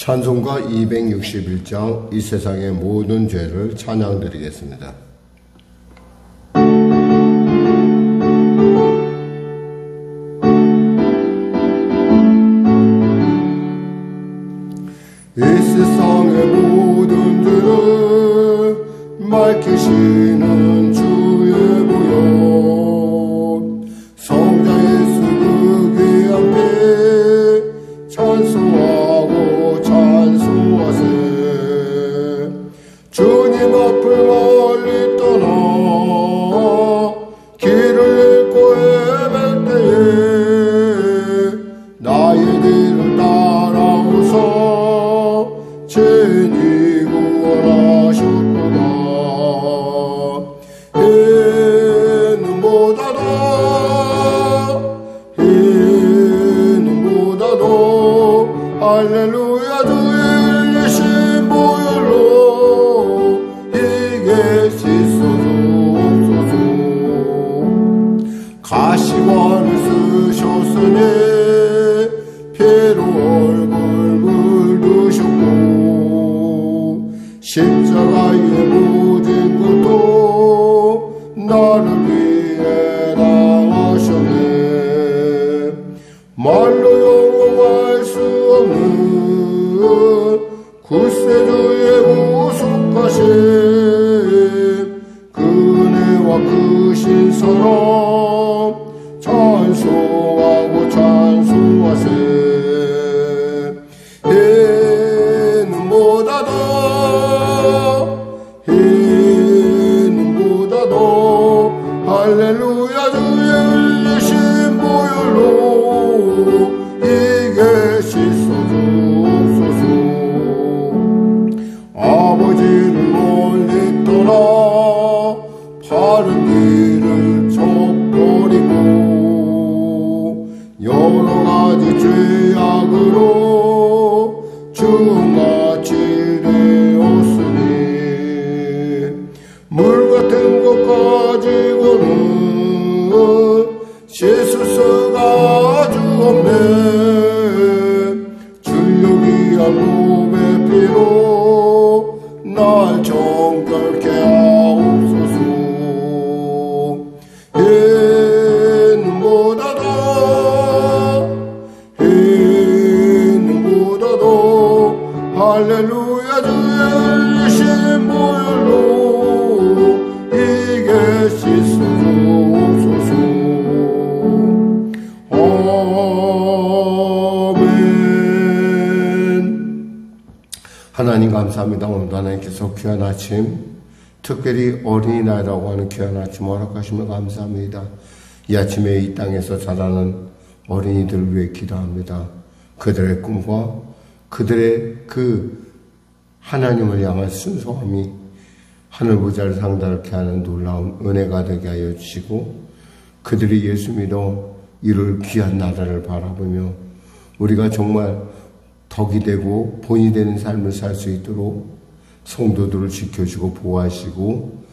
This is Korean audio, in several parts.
찬송가 261장 이 세상의 모든 죄를 찬양드리겠습니다. 이 세상의 모든 죄를 밝히시는 주의 보혈, 성자 예수 그 귀한 피 찬송하고 찬송하세. 주님 앞을 멀리 떠나 길을 잃고 헤맬 때에 나의 길을 따라오사 죄인이 구원하셨구나. 이 눈보다도 할렐루야 주의 흘리신 보혈로 이게 씻어주옵소서. 가시관을 쓰셨으니 피로 얼굴 물드셨고 십자가의 모든 것도 나를 위해 당하셨네. 말로 용어할 수 없는 구세주의 구속하심, 그 은혜와 크신 사랑 찬송하고 찬송하세. 이 눈보다도 할렐루야 주의 흘리신 보혈로 이게 씻어주옵소서. 아버지를 멀리 떠나 바른 길을 져버리고 여러가지 죄악으로 주같이 되었으니 물같은 것 가지고는 씻을 수가 아주 없네. 주의 몸의 피로 날 정결케 하옵소서. 이 눈보다도 할렐루야 주의 흘리신 보혈로 이게 씻어주옵소서. 하나님 감사합니다. 오늘도 하나님께서 귀한 아침, 특별히 어린이날이라고 하는 귀한 아침 허락하시며 감사합니다. 이 아침에 이 땅에서 자라는 어린이들을 위해 기도합니다. 그들의 꿈과 그들의 그 하나님을 향한 순수함이 하늘 보좌를 상달케 하는 놀라운 은혜가 되게 하여 주시고, 그들이 예수 믿어 이룰 귀한 나라를 바라보며 우리가 정말 덕이 되고 본이 되는 삶을 살 수 있도록 성도들을 지켜주고 보호하시고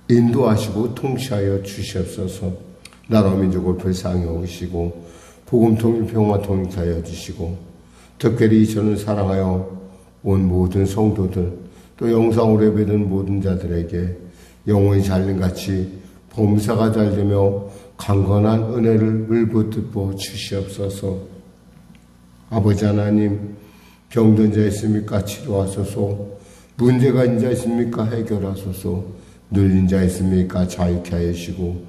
인도하시고 통치하여 주시옵소서. 나라 민족을 불쌍히 여기시고 복음 통일 평화 통일케 하여 주시고, 특별히 저는 사랑하여 온 모든 성도들 또 영상으로 예배드린 모든 자들에게 영혼이 잘림같이 범사가 잘되며 강건한 은혜를 물붓듯 주시옵소서. 아버지 하나님, 병든 자 있습니까? 치료하소서. 문제가 있는 자 있습니까? 해결하소서. 눌린 자 있습니까? 자유케 하여 주시고,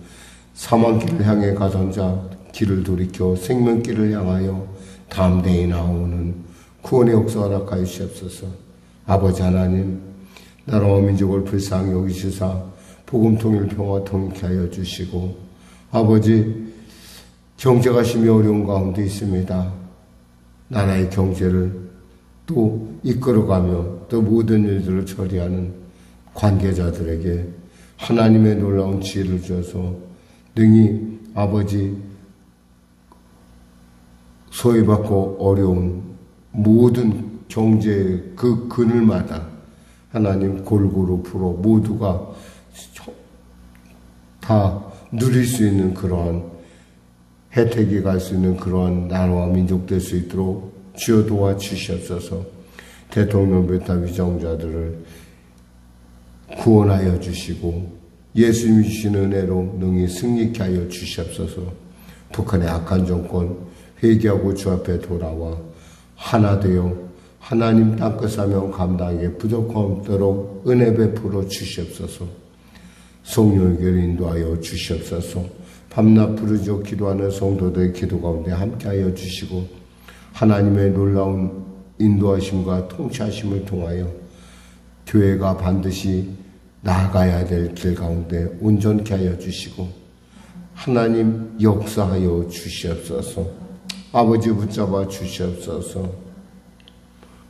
사망길을 향해 가던 자 길을 돌이켜 생명길을 향하여 담대히 나오는 구원의 역사 허락하여 주시옵소서. 아버지 하나님, 나라와 민족을 불쌍히 여기시사 복음 통일 평화 통일케 하여 주시고, 아버지, 경제가 심히 어려운 가운데 있습니다. 나라의 경제를 또 이끌어가며 또 모든 일들을 처리하는 관계자들에게 하나님의 놀라운 지혜를 주어서 능히 아버지 소외받고 어려운 모든 경제의 그 그늘마다 하나님 골고루 풀어 모두가 다 누릴 수 있는 그러한 혜택이 갈 수 있는 그러한 나라와 민족 될 수 있도록 주여 도와주시옵소서. 대통령 베타 위정자들을 구원하여 주시고 예수님이 주신 은혜로 능히 승리케 하여 주시옵소서. 북한의 악한 정권 회개하고 주 앞에 돌아와 하나 되어 하나님 땅끝 사명 감당하기에 부족함 없도록 은혜 베풀어 주시옵소서. 성령에게 인도하여 주시옵소서. 밤낮 부르짖어 기도하는 성도들의 기도 가운데 함께하여 주시고 하나님의 놀라운 인도하심과 통치하심을 통하여 교회가 반드시 나아가야 될 길 가운데 온전케 하여 주시고 하나님 역사하여 주시옵소서. 아버지 붙잡아 주시옵소서.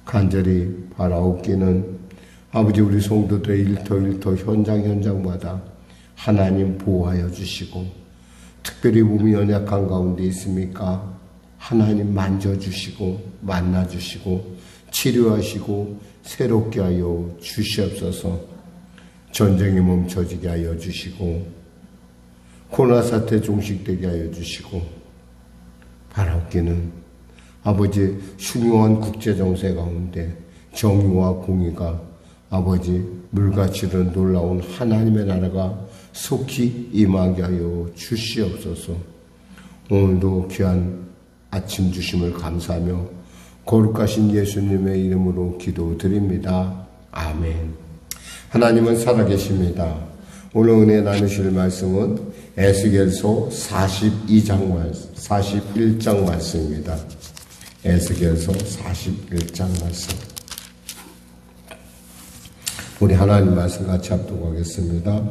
간절히 바라옵기는 아버지 우리 성도들의 일터 현장마다 하나님 보호하여 주시고 특별히 몸이 연약한 가운데 있습니까? 하나님 만져주시고 만나주시고 치료하시고 새롭게 하여 주시옵소서. 전쟁이 멈춰지게 하여 주시고 코로나 사태 종식되게 하여 주시고 바라옵기는 아버지 흉흉한 국제정세 가운데 정의와 공의가 아버지 물같이 이른 놀라운 하나님의 나라가 속히 임하게 하여 주시옵소서. 오늘도 귀한 아침 주심을 감사하며 거룩하신 예수님의 이름으로 기도드립니다. 아멘. 하나님은 살아계십니다. 오늘 은혜 나누실 말씀은 에스겔서 41장 말씀입니다. 에스겔서 41장 말씀. 우리 하나님 말씀 같이 합독하겠습니다.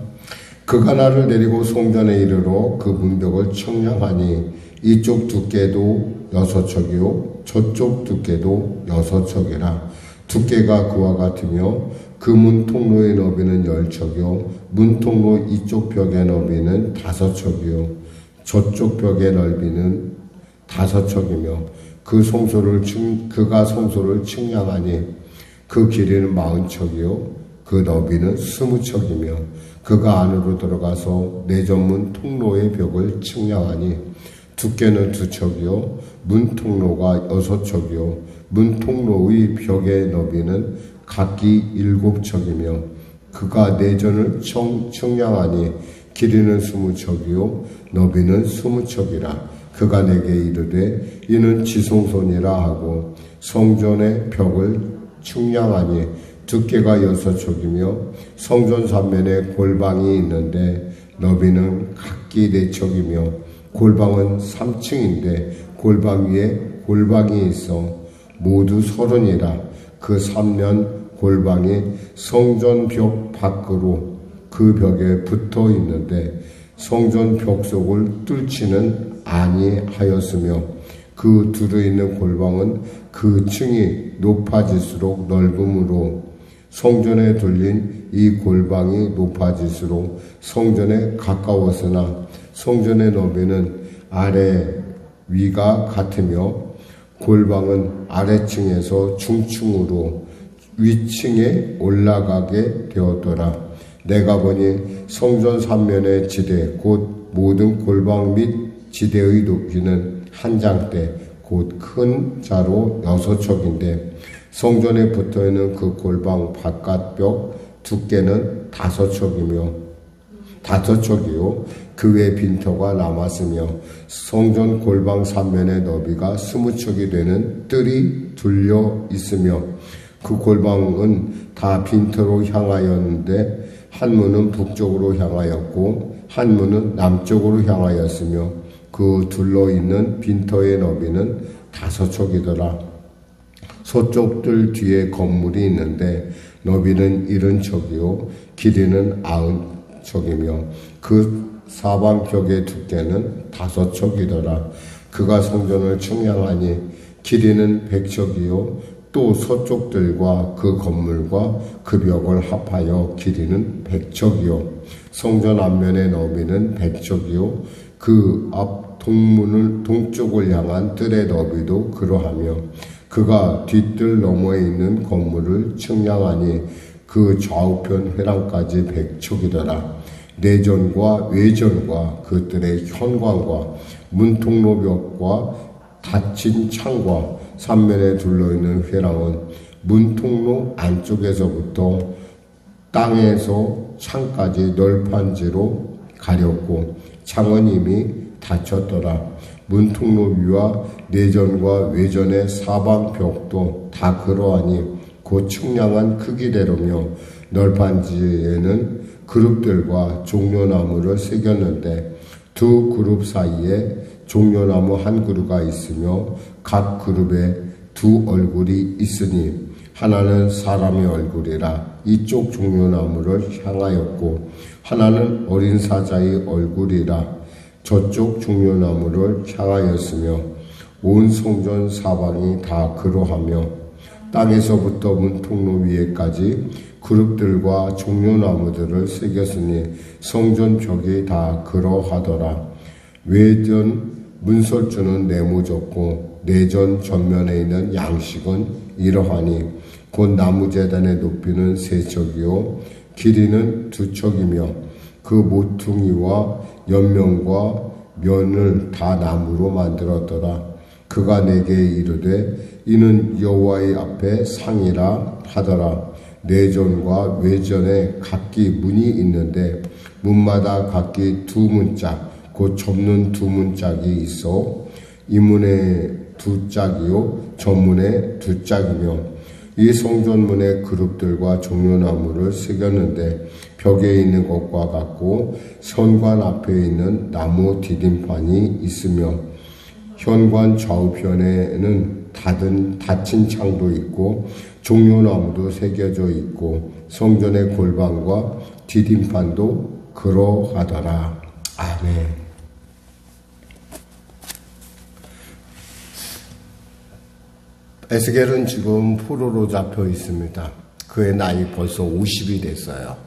그가 나를 데리고 성전에 이르러 그 문벽을 청량하니 이쪽 두께도 6척이요 저쪽 두께도 6척이라. 두께가 그와 같으며 그 문 통로의 너비는 10척이요 문 통로 이쪽 벽의 너비는 5척이요 저쪽 벽의 넓이는 5척이며 그가 성소를 측량하니 그 길이는 40척이요 그 너비는 20척이며 그가 안으로 들어가서 내전문 통로의 벽을 측량하니 두께는 2척이요 문 통로가 6척이요 문 통로의 벽의 너비는 각기 7척이며 그가 내전을 측량하니 길이는 20척이요 너비는 20척이라. 그가 내게 이르되 이는 지성소니라 하고 성전의 벽을 측량하니 두께가 6척이며 성전 삼면에 골방이 있는데 너비는 각기 4척이며 골방은 3층인데 골방 위에 골방이 있어 모두 30이라. 그 3면 골방이 성전 벽 밖으로 그 벽에 붙어 있는데 성전 벽 속을 뚫지는 아니하였으며 그 둘에 있는 골방은 그 층이 높아질수록 넓음으로 성전에 둘린 이 골방이 높아질수록 성전에 가까웠으나 성전의 너비는 아래 위가 같으며 골방은 아래층에서 중층으로 위층에 올라가게 되었더라. 내가 보니 성전 삼면의 지대 곧 모든 골방 및 지대의 높이는 한 장대 곧 큰 자로 6척인데 성전에 붙어있는 그 골방 바깥벽 두께는 5척이요 그 외 빈터가 남았으며 성전 골방 삼면의 너비가 20척이 되는 뜰이 둘려 있으며 그 골방은 다 빈터로 향하였는데 한 문은 북쪽으로 향하였고 한 문은 남쪽으로 향하였으며 그 둘러 있는 빈터의 너비는 5척이더라. 서쪽 뜰 뒤에 건물이 있는데 너비는 70척이요 길이는 90척이며 그 사방벽의 두께는 5척이더라. 그가 성전을 측량하니 길이는 100척이요 또 서쪽들과 그 건물과 그 벽을 합하여 길이는 100척이요 성전 앞면의 너비는 100척이요 그 앞 동문을 동쪽을 향한 뜰의 너비도 그러하며 그가 뒷뜰 너머에 있는 건물을 측량하니 그 좌우편 회랑까지 100척이더라. 내전과 외전과 그들의 현관과 문통로벽과 닫힌 창과 삼면에 둘러있는 회랑은 문통로 안쪽에서부터 땅에서 창까지 널판지로 가렸고 창은 이미 닫혔더라. 문통로 위와 내전과 외전의 사방벽도 다 그러하니 곧 측량한 크기대로며 널판지에는 그룹들과 종려나무를 새겼는데 두 그룹 사이에 종려나무 한 그루가 있으며 각 그룹에 두 얼굴이 있으니 하나는 사람의 얼굴이라 이쪽 종려나무를 향하였고 하나는 어린 사자의 얼굴이라 저쪽 종려나무를 향하였으며 온 성전 사방이 다 그러하며 땅에서부터 문통로 위에까지 그룹들과 종려나무들을 새겼으니 성전 벽이 다 그러하더라. 외전 문설주는 네모졌고 내전 전면에 있는 양식은 이러하니 곧 나무제단의 높이는 3척이요 길이는 2척이며 그 모퉁이와 옆면과 면을 다 나무로 만들었더라. 그가 내게 이르되 이는 여호와의 앞에 상이라 하더라. 내전과 외전에 각기 문이 있는데 문마다 각기 2문짝 곧 접는 2문짝이 있어 이 문에 2짝이요 전문에 2짝이며 이 성전문의 그룹들과 종려나무를 새겼는데 벽에 있는 것과 같고 현관 앞에 있는 나무 디딤판이 있으며 현관 좌우편에는 닫힌 창도 있고 종려나무도 새겨져 있고 성전의 골방과 디딤판도 그러하더라. 아멘. 에스겔은 지금 포로로 잡혀 있습니다. 그의 나이 벌써 50이 됐어요.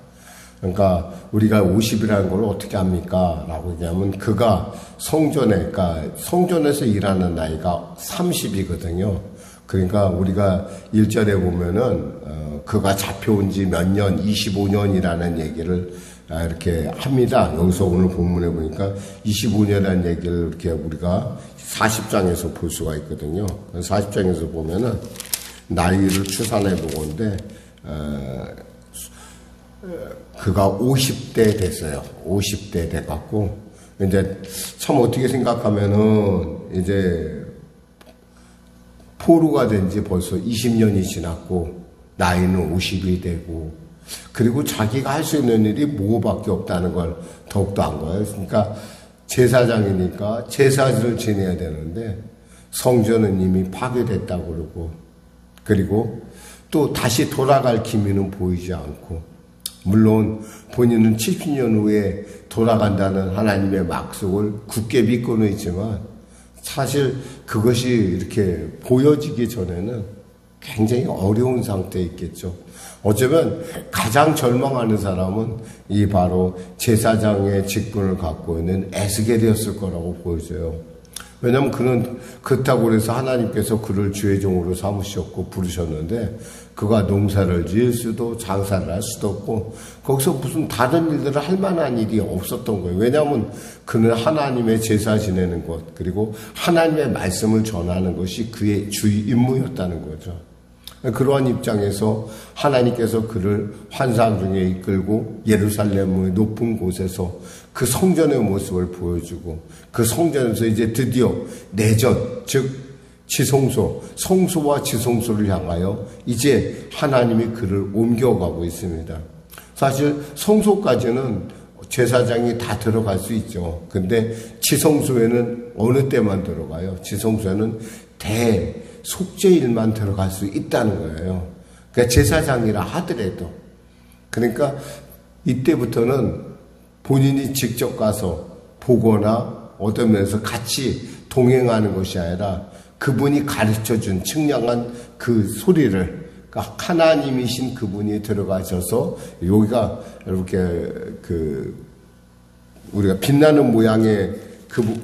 그러니까 우리가 50이라는 걸 어떻게 합니까? 라고 얘기하면 그가 그러니까 성전에서 일하는 나이가 30이거든요. 그러니까 우리가 1절에 보면은 그가 잡혀온 지 몇 년, 25년이라는 얘기를 이렇게 합니다. 여기서 오늘 본문에 보니까 25년이라는 얘기를 이렇게 우리가 40장에서 볼 수가 있거든요. 40장에서 보면은 나이를 추산해 보건데 그가 50대 됐어요. 50대 돼갖고 이제 참 어떻게 생각하면은 이제 포로가 된 지 벌써 20년이 지났고 나이는 50이 되고 그리고 자기가 할 수 있는 일이 뭐밖에 없다는 걸 더욱더 안 거예요. 그러니까 제사장이니까 제사를 지내야 되는데 성전은 이미 파괴됐다고 그러고 그리고 또 다시 돌아갈 기미는 보이지 않고 물론 본인은 70년 후에 돌아간다는 하나님의 약속을 굳게 믿고는 있지만 사실 그것이 이렇게 보여지기 전에는 굉장히 어려운 상태에 있겠죠. 어쩌면 가장 절망하는 사람은 이 바로 제사장의 직분을 갖고 있는 에스겔이었을 거라고 보여져요. 왜냐하면 그는 그렇다고 해서 하나님께서 그를 주의 종으로 삼으셨고 부르셨는데 그가 농사를 지을 수도 장사를 할 수도 없고 거기서 무슨 다른 일들을 할 만한 일이 없었던 거예요. 왜냐하면 그는 하나님의 제사 지내는 것 그리고 하나님의 말씀을 전하는 것이 그의 주 임무였다는 거죠. 그러한 입장에서 하나님께서 그를 환상 중에 이끌고 예루살렘의 높은 곳에서 그 성전의 모습을 보여주고 그 성전에서 이제 드디어 내전, 즉 지성소, 성소와 지성소를 향하여 이제 하나님이 그를 옮겨가고 있습니다. 사실 성소까지는 제사장이 다 들어갈 수 있죠. 근데 지성소에는 어느 때만 들어가요? 지성소에는 속죄일만 들어갈 수 있다는 거예요. 그러니까 제사장이라 하더라도. 그러니까 이때부터는 본인이 직접 가서 보거나 어떤 면에서 같이 동행하는 것이 아니라 그분이 가르쳐준 측량한 그 소리를 그러니까 하나님이신 그분이 들어가셔서 여기가 이렇게 우리가 빛나는 모양의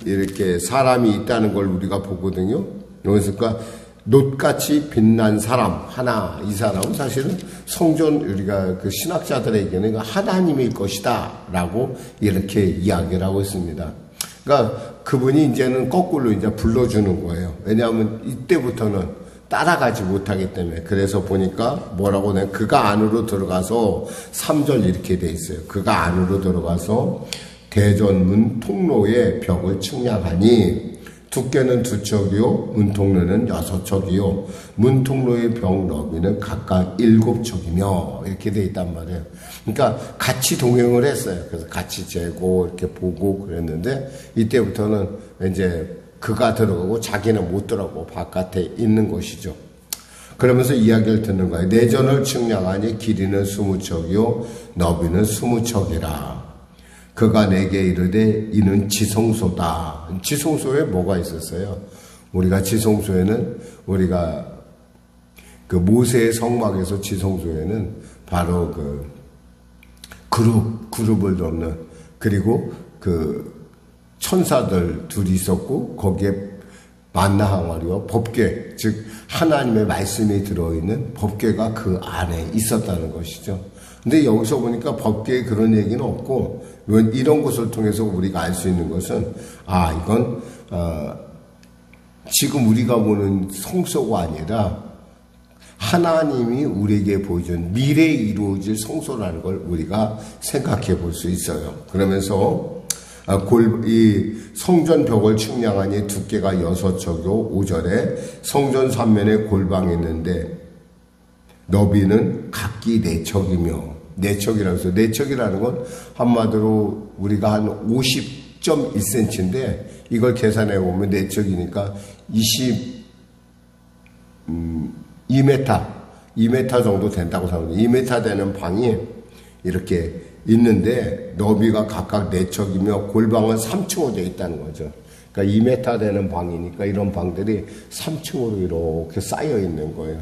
이렇게 사람이 있다는 걸 우리가 보거든요. 여기서 그러니까 놋같이 빛난 사람 하나 이 사람은 사실은 성전 우리가 그 신학자들에게는 하나님일 것이다 라고 이렇게 이야기를 하고 있습니다. 그러니까 그분이 이제는 거꾸로 이제 불러주는 거예요. 왜냐하면 이때부터는 따라가지 못하기 때문에. 그래서 보니까 뭐라고 내 그가 안으로 들어가서 3절 이렇게 돼 있어요. 그가 안으로 들어가서 대전문 통로의 벽을 측량하니 두께는 2척이요 문통로는 6척이요 문통로의 벽 너비는 각각 7척이며 이렇게 돼 있단 말이에요. 그러니까 같이 동행을 했어요. 그래서 같이 재고 이렇게 보고 그랬는데 이때부터는 이제 그가 들어가고 자기는 못 들어가고 바깥에 있는 것이죠. 그러면서 이야기를 듣는 거예요. 내전을 측량하니 길이는 20척이요 너비는 20척이라. 그가 내게 이르되 이는 지성소다. 지성소에 뭐가 있었어요? 우리가 지성소에는 우리가 그 모세의 성막에서 지성소에는 바로 그 그룹을 넣는 그리고 그 천사들 둘이 있었고 거기에 만나 항아리와 법궤 즉 하나님의 말씀이 들어있는 법궤가 그 안에 있었다는 것이죠. 근데 여기서 보니까 법궤에 그런 얘기는 없고 이런 것을 통해서 우리가 알 수 있는 것은 이건 지금 우리가 보는 성소가 아니라 하나님이 우리에게 보여준 미래에 이루어질 성소라는 걸 우리가 생각해 볼 수 있어요. 그러면서 이 성전 벽을 측량하니 두께가 6척이요 5절에 성전 3면에 골방이 있는데 너비는 각기 4척이며 4척이라고 해서 4척이라는 건 한마디로 우리가 한 50.1cm인데 이걸 계산해 보면 4척이니까 2m 정도 된다고 생각합니다. 2m 되는 방이 이렇게 있는데 너비가 각각 4척이며 골방은 3층으로 되어 있다는 거죠. 그러니까 2m 되는 방이니까 이런 방들이 3층으로 이렇게 쌓여 있는 거예요.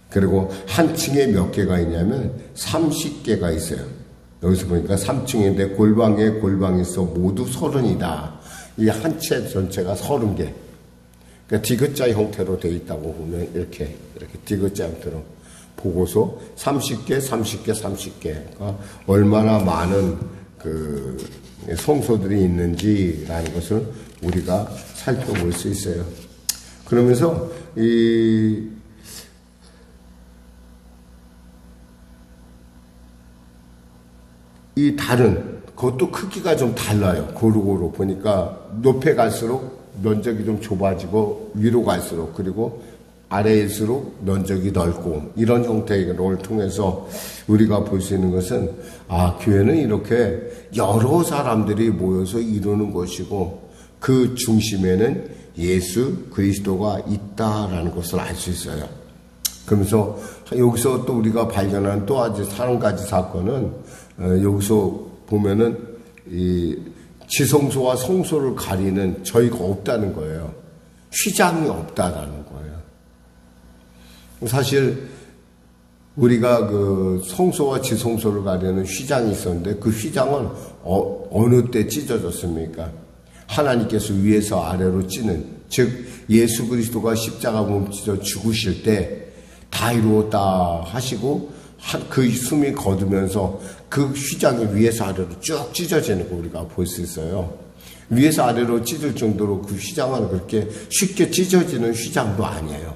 그리고 한 층에 몇 개가 있냐면 30개가 있어요. 여기서 보니까 3층인데 골방에 골방이 있어 모두 30이다. 이 한 채 전체가 30개. 그러니까 디귿자 형태로 되어 있다고 보면 이렇게 디귿자 형태로 보고서 30개. 그러니까 얼마나 많은 그 성소들이 있는지라는 것을 우리가 살펴볼 수 있어요. 그러면서 이 달은 그것도 크기가 좀 달라요. 고루고루 보니까 높게 갈수록 면적이 좀 좁아지고 위로 갈수록 그리고 아래일수록 면적이 넓고 이런 형태의 걸 통해서 우리가 볼 수 있는 것은 교회는 이렇게 여러 사람들이 모여서 이루는 것이고 그 중심에는 예수 그리스도가 있다라는 것을 알 수 있어요. 그러면서 여기서 또 우리가 발견한 또 아주 한 가지 사건은 여기서 보면은 이 지성소와 성소를 가리는 저희가 없다는 거예요. 휘장이 없다라는 거예요. 사실 우리가 그 성소와 지성소를 가리는 휘장이 있었는데 그 휘장은 어느 때 찢어졌습니까? 하나님께서 위에서 아래로 찌는 즉 예수 그리스도가 십자가 몸찢어 죽으실 때 다 이루었다 하시고 그 숨이 거두면서 그 휘장이 위에서 아래로 쭉 찢어지는 거 우리가 볼 수 있어요. 위에서 아래로 찢을 정도로 그 휘장은 그렇게 쉽게 찢어지는 휘장도 아니에요.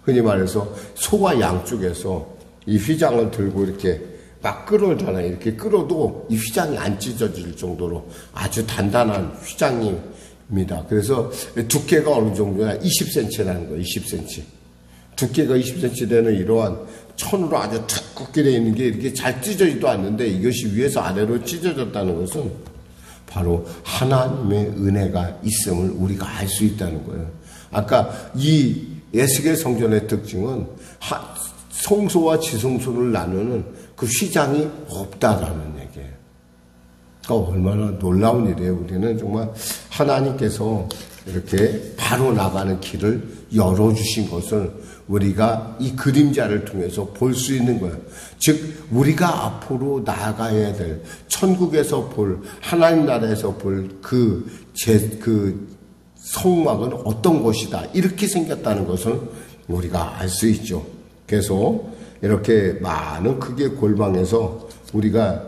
흔히 말해서 소와 양 쪽에서 이 휘장을 들고 이렇게 막 끌어잖아요. 이렇게 끌어도 이 휘장이 안 찢어질 정도로 아주 단단한 휘장입니다. 그래서 두께가 어느 정도냐? 20cm라는 거예요. 20cm. 두께가 20cm 되는 이러한 천으로 아주 두껍게 되어 있는 게 이렇게 잘 찢어지도 않는데 이것이 위에서 아래로 찢어졌다는 것은 바로 하나님의 은혜가 있음을 우리가 알 수 있다는 거예요. 아까 이 에스겔 성전의 특징은 성소와 지성소를 나누는 그 휘장이 없다라는 얘기예요. 그러니까 얼마나 놀라운 일이에요. 우리는 정말 하나님께서 이렇게 바로 나가는 길을 열어주신 것을 우리가 이 그림자를 통해서 볼 수 있는 거예요. 즉 우리가 앞으로 나아가야 될 천국에서 볼 하나님 나라에서 볼 그 성막은 어떤 것이다. 이렇게 생겼다는 것을 우리가 알 수 있죠. 그래서 이렇게 많은 크기의 골방에서 우리가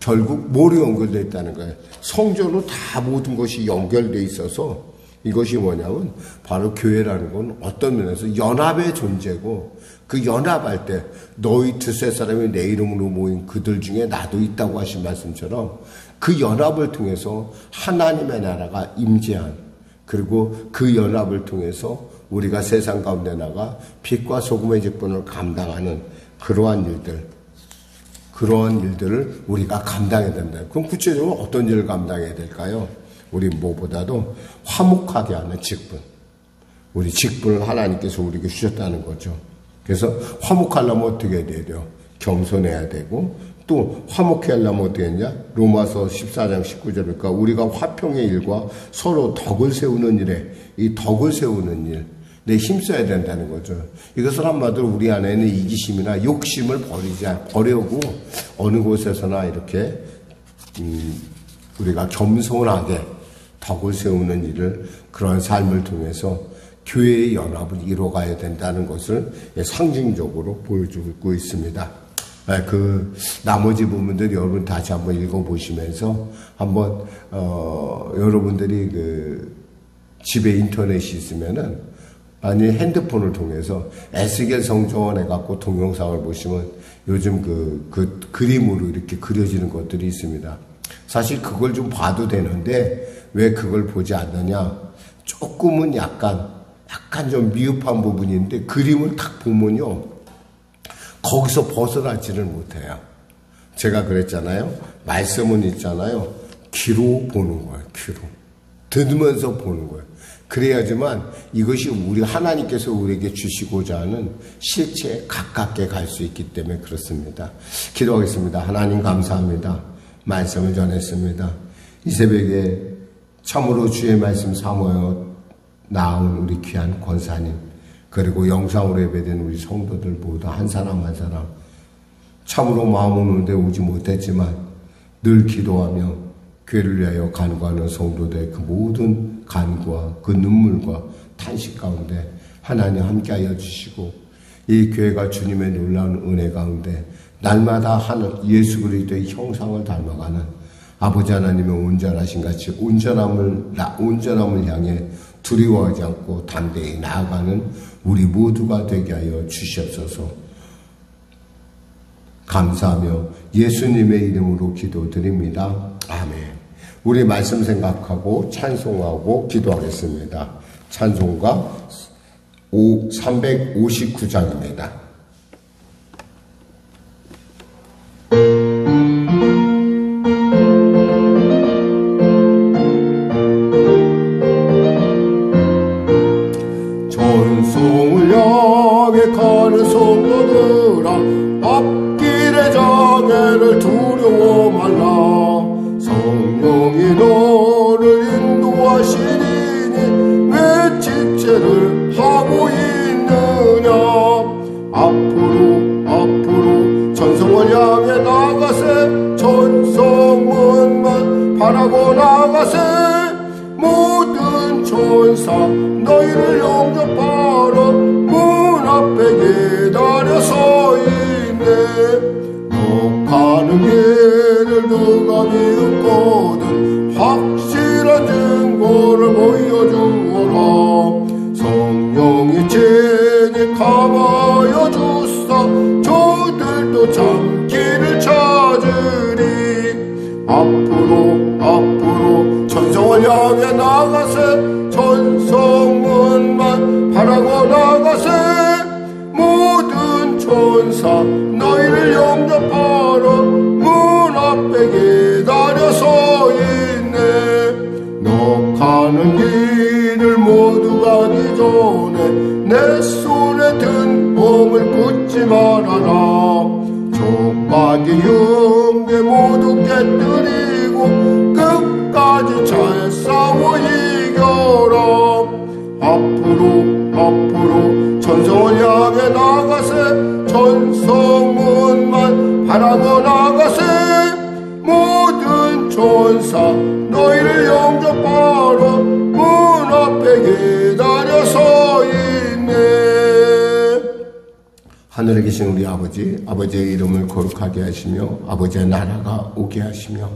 결국 뭐로 연결되어 있다는 거예요? 성전으로 다 모든 것이 연결되어 있어서 이것이 뭐냐면 바로 교회라는 건 어떤 면에서 연합의 존재고, 그 연합할 때 너희 두세 사람이 내 이름으로 모인 그들 중에 나도 있다고 하신 말씀처럼 그 연합을 통해서 하나님의 나라가 임재한, 그리고 그 연합을 통해서 우리가 세상 가운데 나가 빛과 소금의 직분을 감당하는 그러한 일들을 우리가 감당해야 된다. 그럼 구체적으로 어떤 일을 감당해야 될까요? 우리 무엇보다도 화목하게 하는 직분. 우리 직분을 하나님께서 우리에게 주셨다는 거죠. 그래서 화목하려면 어떻게 해야 돼요? 겸손해야 되고, 또 화목해 하려면 어떻게 했냐? 로마서 14장 19절 보니까 우리가 화평의 일과 서로 덕을 세우는 일에, 이 덕을 세우는 일, 내 힘써야 된다는 거죠. 이것을 한마디로 우리 안에 있는 이기심이나 욕심을 버리고 어느 곳에서나 이렇게 우리가 겸손하게 덕을 세우는 일을, 그런 삶을 통해서 교회의 연합을 이뤄가야 된다는 것을 상징적으로 보여주고 있습니다. 그 나머지 부분들 여러분 다시 한번 읽어보시면서 한번 여러분들이 그 집에 인터넷이 있으면은 아니 핸드폰을 통해서 에스겔 성전에 갖고 동영상을 보시면 요즘 그 그림으로 이렇게 그려지는 것들이 있습니다. 사실 그걸 좀 봐도 되는데 왜 그걸 보지 않느냐? 조금은 약간 좀 미흡한 부분이 있는데 그림을 딱 보면요, 거기서 벗어나지를 못해요. 제가 그랬잖아요. 말씀은 있잖아요. 귀로 보는 거예요. 귀로. 들으면서 보는 거예요. 그래야지만 이것이 우리 하나님께서 우리에게 주시고자 하는 실체에 가깝게 갈 수 있기 때문에 그렇습니다. 기도하겠습니다. 하나님 감사합니다. 말씀을 전했습니다. 이 새벽에 참으로 주의 말씀 사모여 나온 우리 귀한 권사님, 그리고 영상으로 예배된 우리 성도들 모두 한 사람 한 사람 참으로 마음 오는데 오지 못했지만 늘 기도하며 교회를 위하여 간구하는 성도들의 그 모든 간구와 그 눈물과 탄식 가운데 하나님 함께하여 주시고, 이 교회가 주님의 놀라운 은혜 가운데 날마다 하는 예수 그리스도의 형상을 닮아가는 아버지 하나님의 온전하신 같이 온전함을 향해 두려워하지 않고 담대히 나아가는 우리 모두가 되게 하여 주시옵소서. 감사하며 예수님의 이름으로 기도드립니다. 아멘. 우리 말씀 생각하고 찬송하고 기도하겠습니다. 찬송가 359장입니다. 전송을 향해 가는 성도들아, 앞길의 장애를 두려워 말라. 성령이 너를 인도하시리니 왜 지체를 하고 있느냐. 앞으로 전성을 향해 나가세. 전성문만 바라고 나가세. 모든 천사 너희를 영접하러 문 앞에 기다려 서 있네. 너 가는 길을 누가 미흡거든 확실한 증거를 보여주어라. 성령이 친히 감하여 주사 저들도 참 길을 찾으리. 앞으로 전성을 향해 나가세. 전성문만 바라고 나가세. 모든 천사 너희를 영접하러 문 앞에 기다려 서 있네. 너 가는 길을 모두 가기 전에 내 손에 든 몸을 붙지 말아라. 족박이 흉내 모두 깨뜨리고 끝까지 잘 싸워 이겨라. 앞으로 전성을 향해 나가세. 전성문만 바라고 나가세. 모든 천사 너희를 영접하러 문 앞에 기다려 서 있네. 하늘에 계신 우리 아버지, 아버지의 이름을 거룩하게 하시며 아버지의 나라가 오게 하시며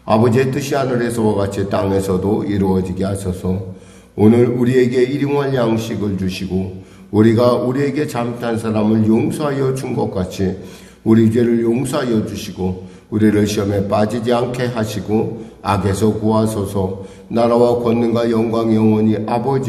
아버지의 뜻이 하늘에서와 같이 땅에서도 이루어지게 하소서. 오늘 우리에게 일용할 양식을 주시고 우리가 우리에게 잘못한 사람을 용서하여 준 것 같이 우리 죄를 용서하여 주시고 우리를 시험에 빠지지 않게 하시고 악에서 구하소서. 나라와 권능과 영광이 영원히 아버지